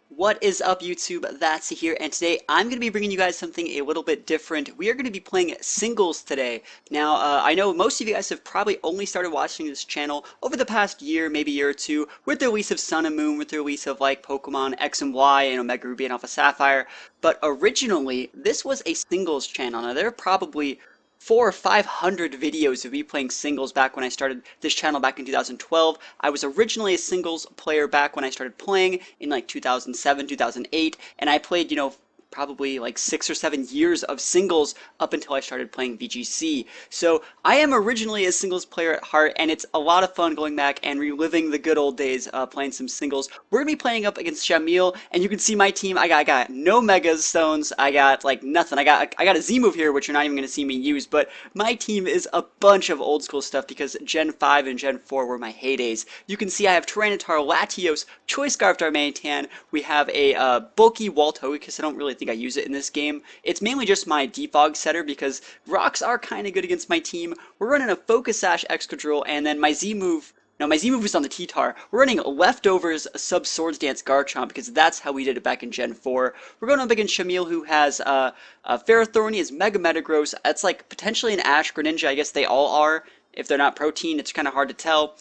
What is up, YouTube? That's here, and today I'm going to be bringing you guys something a little bit different. We are going to be playing singles today. Now, I know most of you guys have probably only started watching this channel over the past year, maybe year or two, with the release of Sun and Moon, with the release of like Pokemon X and Y and Omega Ruby and Alpha Sapphire. But originally, this was a singles channel. Now, there are probably 400 or 500 videos of me playing singles back when I started this channel back in 2012. I was originally a singles player back when I started playing in like 2007, 2008, and I played, probably like 6 or 7 years of singles up until I started playing VGC. So I am originally a singles player at heart, and it's a lot of fun going back and reliving the good old days playing some singles. We're gonna be playing up against Shamil, and you can see my team. I got no Mega Stones. I got like nothing. I got a Z move here, which you're not even gonna see me use. But my team is a bunch of old school stuff because Gen 5 and Gen 4 were my heydays. You can see I have Tyranitar, Latios, Choice Scarf Darmanitan. We have a bulky Walto because I don't really think I use it in this game. It's mainly just my defog setter because rocks are kind of good against my team. We're running a Focus Sash Excadrill, and then my Z move. No, my Z move is on the T-Tar. We're running Leftovers Sub Swords Dance Garchomp because that's how we did it back in Gen 4. We're going up against Shamil, who has Ferrothorn. He has Mega Metagross. That's like potentially an Ash Greninja. I guess they all are. If they're not protein, it's kind of hard to tell.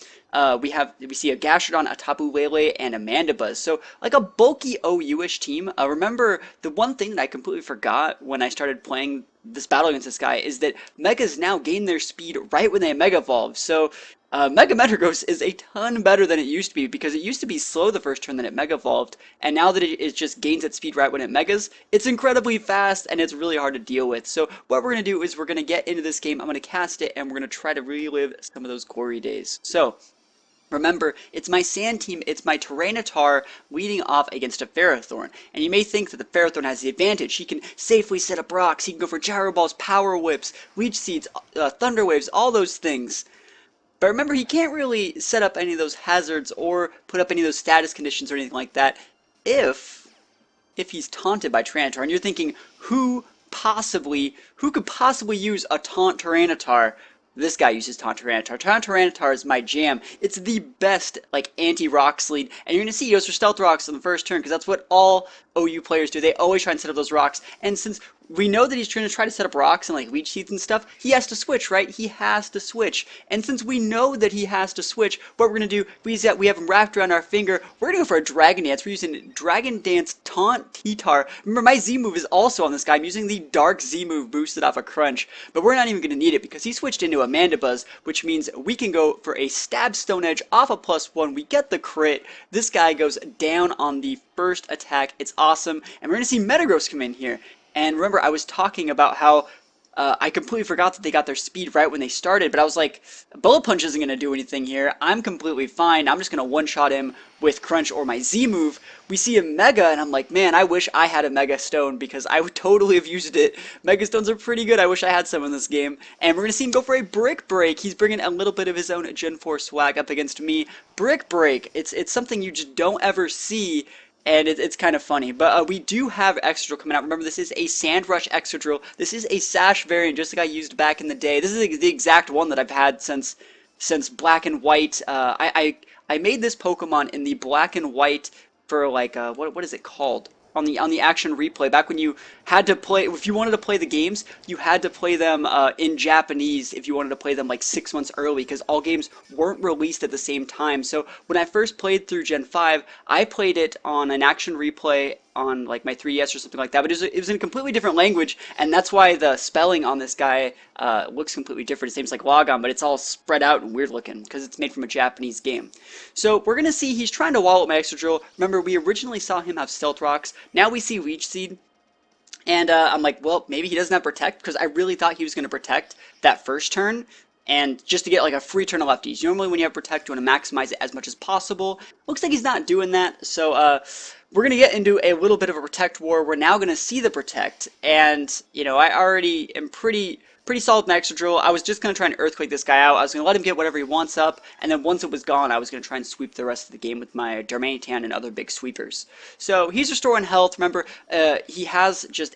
We see a Gastrodon, a Tapu Lele, and a Mandibuzz. So like a bulky OU-ish team. Remember, the one thing that I completely forgot when I started playing this battle against this guy is that Megas now gain their speed right when they Mega Evolve. So Mega Metagross is a ton better than it used to be because it used to be slow the first turn that it Mega Evolved, and now that it just gains its speed right when it Megas, it's incredibly fast and it's really hard to deal with. So what we're going to do is we're going to get into this game, I'm going to cast it, and we're going to try to relive some of those glory days. So remember, it's my Sand team, it's my Tyranitar leading off against a Ferrothorn. And you may think that the Ferrothorn has the advantage. He can safely set up rocks, he can go for Gyro Balls, Power Whips, Leech Seeds, Thunder Waves, all those things. But remember, he can't really set up any of those hazards or put up any of those status conditions or anything like that if he's taunted by Tyranitar. And you're thinking, who could possibly use a taunt Tyranitar? This guy uses Taunt Tyranitar. Taunt Tyranitar is my jam. It's the best, like, anti-rock sleed. And you're going to see he goes for Stealth Rocks on the first turn, because that's what all OU players do. They always try and set up those rocks. And since we know that he's trying to set up rocks and, like, Leech Seeds and stuff, he has to switch, right? He has to switch. And since we know that he has to switch, what we're going to do, we have him wrapped around our finger. We're going to go for a Dragon Dance. We're using Dragon Dance Taunt T-Tar. Remember, my Z move is also on this guy. I'm using the Dark Z move boosted off a Crunch. But we're not even going to need it because he switched into a Mandibuzz, which means we can go for a Stab Stone Edge off a +1. We get the crit. This guy goes down on the first attack. It's awesome. And we're going to see Metagross come in here. And remember, I was talking about how I completely forgot that they got their speed right when they started, but I was like, Bullet Punch isn't going to do anything here. I'm completely fine. I'm just going to one-shot him with Crunch or my Z move. We see a Mega, and I'm like, man, I wish I had a Mega Stone because I would totally have used it. Mega Stones are pretty good. I wish I had some in this game. And we're going to see him go for a Brick Break. He's bringing a little bit of his own Gen 4 swag up against me. Brick Break. It's something you just don't ever see. And it's kind of funny. But we do have Excadrill coming out. Remember, this is a Sand Rush Excadrill. This is a Sash variant, just like I used back in the day. This is the exact one that I've had since Black and White. I made this Pokemon in the Black and White for like what is it called? On the action replay, back when you had to play, if you wanted to play the games, you had to play them in Japanese if you wanted to play them like 6 months early, because all games weren't released at the same time. So when I first played through Gen 5, I played it on an action replay on like my 3DS or something like that, but it was in a completely different language, and that's why the spelling on this guy looks completely different. His name's like Logon, but it's all spread out and weird looking because it's made from a Japanese game. So we're gonna see he's trying to wallet my Excadrill. Remember, we originally saw him have Stealth Rocks. Now we see Leech Seed. And I'm like, well, maybe he doesn't have Protect, because I really thought he was going to Protect that first turn, and just to get like a free turn of lefties. Normally when you have Protect, you want to maximize it as much as possible. Looks like he's not doing that, so we're going to get into a little bit of a Protect war. We're now going to see the Protect, and, I already am pretty solid in Excadrill. I was just going to try and Earthquake this guy out. I was going to let him get whatever he wants up, and then once it was gone, I was going to try and sweep the rest of the game with my Darmanitan and other big sweepers. So he's restoring health. Remember, he has just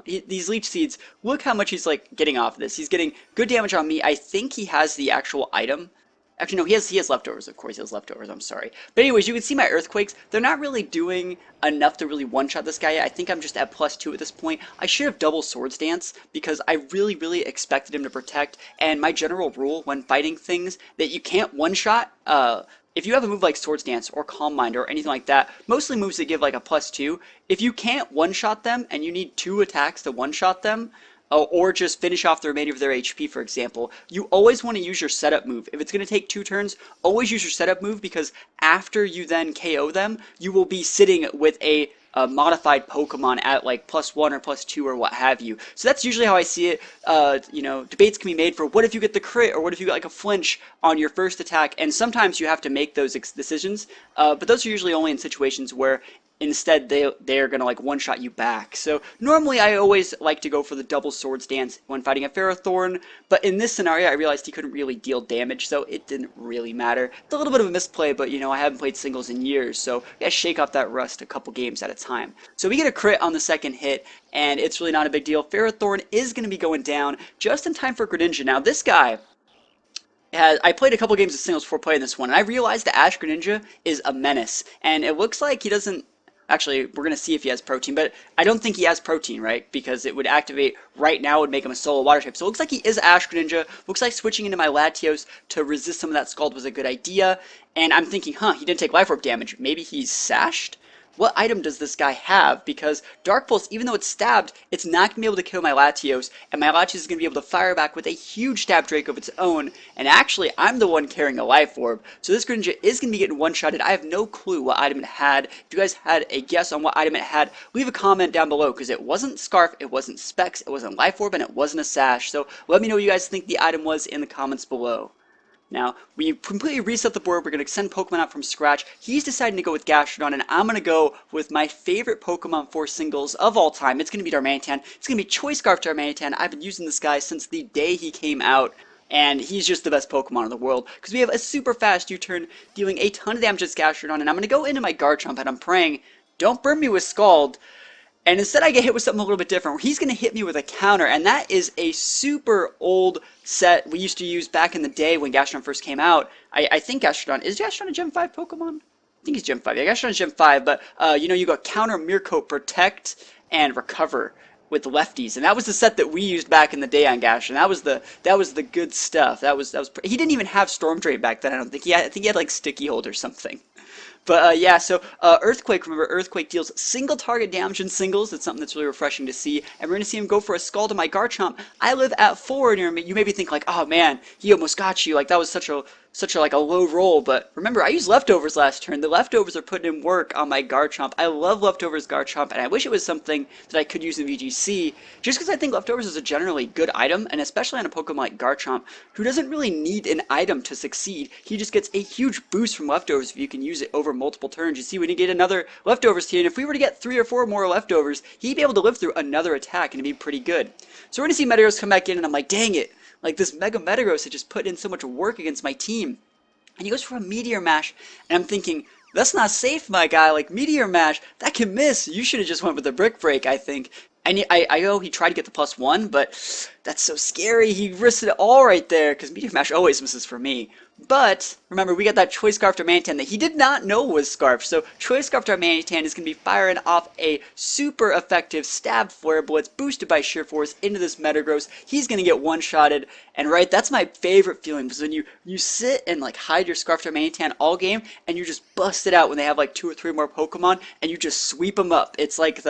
these Leech Seeds. Look how much he's like getting off of this. He's getting good damage on me. I think he has the actual item Actually, no, he has leftovers, of course, he has leftovers, I'm sorry. But anyways, you can see my Earthquakes, they're not really doing enough to really one-shot this guy yet. I think I'm just at +2 at this point. I should have double Swords Dance, because I really expected him to protect, and my general rule when fighting things, that you can't one-shot, if you have a move like Swords Dance or Calm Mind or anything like that, mostly moves that give like a +2, if you can't one-shot them, and you need 2 attacks to one-shot them, or just finish off the remainder of their HP, for example, you always want to use your setup move. If it's going to take 2 turns, always use your setup move, because after you then KO them, you will be sitting with a modified Pokemon at like +1 or +2 or what have you. So that's usually how I see it. You know, debates can be made for what if you get the crit, or what if you get like a flinch on your first attack, and sometimes you have to make those decisions, but those are usually only in situations where instead they're gonna like one shot you back. So normally I always like to go for the double Swords Dance when fighting a Ferrothorn, but in this scenario I realized he couldn't really deal damage, so it didn't really matter. It's a little bit of a misplay, but you know, I haven't played singles in years, so I gotta shake off that rust a couple games at a time. So we get a crit on the second hit, and it's really not a big deal. Ferrothorn is gonna be going down just in time for Greninja. Now this guy, I played a couple games of singles before playing this one, and I realized that Ash Greninja is a menace, and it looks like he doesn't. Actually, we're going to see if he has protein, but I don't think he has protein, right? Because it would activate right now, would make him a solo water type. So it looks like he is Ash Greninja. Looks like switching into my Latios to resist some of that Scald was a good idea. And I'm thinking, huh, he didn't take Life Orb damage. Maybe he's sashed? What item does this guy have? Because Dark Pulse, even though it's stabbed, it's not going to be able to kill my Latios, and my Latios is going to be able to fire back with a huge stab Drake of its own, and actually, I'm the one carrying a Life Orb, so this Greninja is going to be getting one-shotted. I have no clue what item it had. If you guys had a guess on what item it had, leave a comment down below, because it wasn't Scarf, it wasn't Specs, it wasn't Life Orb, and it wasn't a Sash, so let me know what you guys think the item was in the comments below. Now, we completely reset the board. We're going to send Pokemon out from scratch. He's deciding to go with Gastrodon, and I'm going to go with my favorite Pokemon for singles of all time. It's going to be Darmanitan. It's going to be Choice Scarf Darmanitan. I've been using this guy since the day he came out, and he's just the best Pokemon in the world. Because we have a super fast U-turn, dealing a ton of damage to Gastrodon, and I'm going to go into my Garchomp, and I'm praying, don't burn me with Scald. And instead I get hit with something a little bit different, where he's going to hit me with a counter, and that is a super old set we used to use back in the day when Gastrodon first came out. I think Gastrodon, is Gastrodon a Gen 5 Pokemon? I think he's Gen 5, yeah, Gastrodon's Gen 5, but you know, you got Counter, Mirko, Protect, and Recover with lefties, and that was the set that we used back in the day on Gastrodon. That was the good stuff. He didn't even have Storm Drain back then, I don't think. I think he had like Sticky Hold or something. But yeah, so Earthquake, remember, Earthquake deals single target damage in singles. It's something that's really refreshing to see. And we're going to see him go for a Scald to my Garchomp. I live at 4, and you maybe think like, oh man, he almost got you. Like, that was such a like a low roll. But remember, I used leftovers last turn. The leftovers are putting in work on my Garchomp. I love leftovers Garchomp, and I wish it was something that I could use in VGC, just because I think leftovers is a generally good item, and especially on a Pokemon like Garchomp, who doesn't really need an item to succeed. He just gets a huge boost from leftovers if you can use it over multiple turns. You see, we didn't get another leftovers here, and if we were to get 3 or 4 more leftovers, he'd be able to live through another attack, and it'd be pretty good. So we're going to see Metagross come back in, and I'm like, dang it, like this Mega Metagross had just put in so much work against my team. And he goes for a Meteor Mash, and I'm thinking, that's not safe, my guy. Like, Meteor Mash, that can miss. You should have just went with the Brick Break, I think. And I know he tried to get the +1, but that's so scary. He risked it all right there, because Meteor Mash always misses for me. But, remember, we got that Choice Scarf Darmanitan that he did not know was Scarf. So, Choice Scarf Darmanitan is going to be firing off a super effective Stab Flare Blitz boosted by Sheer Force into this Metagross. He's going to get one-shotted. And, right, that's my favorite feeling, because when you sit and, like, hide your Scarf Darmanitan all game, and you just bust it out when they have, like, 2 or 3 more Pokemon, and you just sweep them up. It's like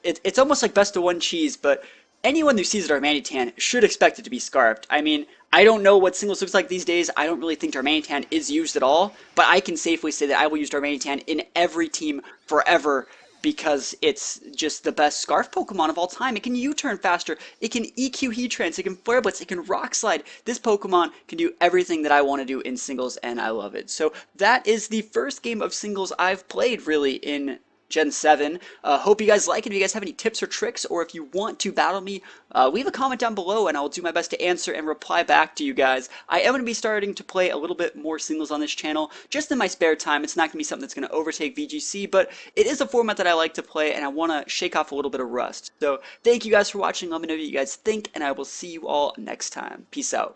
it's almost like best of one cheese, but anyone who sees a Darmanitan should expect it to be Scarfed. I mean, I don't know what singles looks like these days. I don't really think Darmanitan is used at all, but I can safely say that I will use Darmanitan in every team forever, because it's just the best Scarf Pokemon of all time. It can U-turn faster, it can EQ Heatran, it can Flare Blitz, it can Rock Slide. This Pokemon can do everything that I want to do in singles, and I love it. So that is the first game of singles I've played, really, in Gen 7. Hope you guys like it. If you guys have any tips or tricks, or if you want to battle me, leave a comment down below and I will do my best to answer and reply back to you guys. I am going to be starting to play a little bit more singles on this channel, just in my spare time. It's not going to be something that's going to overtake VGC, but it is a format that I like to play, and I want to shake off a little bit of rust. So thank you guys for watching. Let me know what you guys think, and I will see you all next time. Peace out.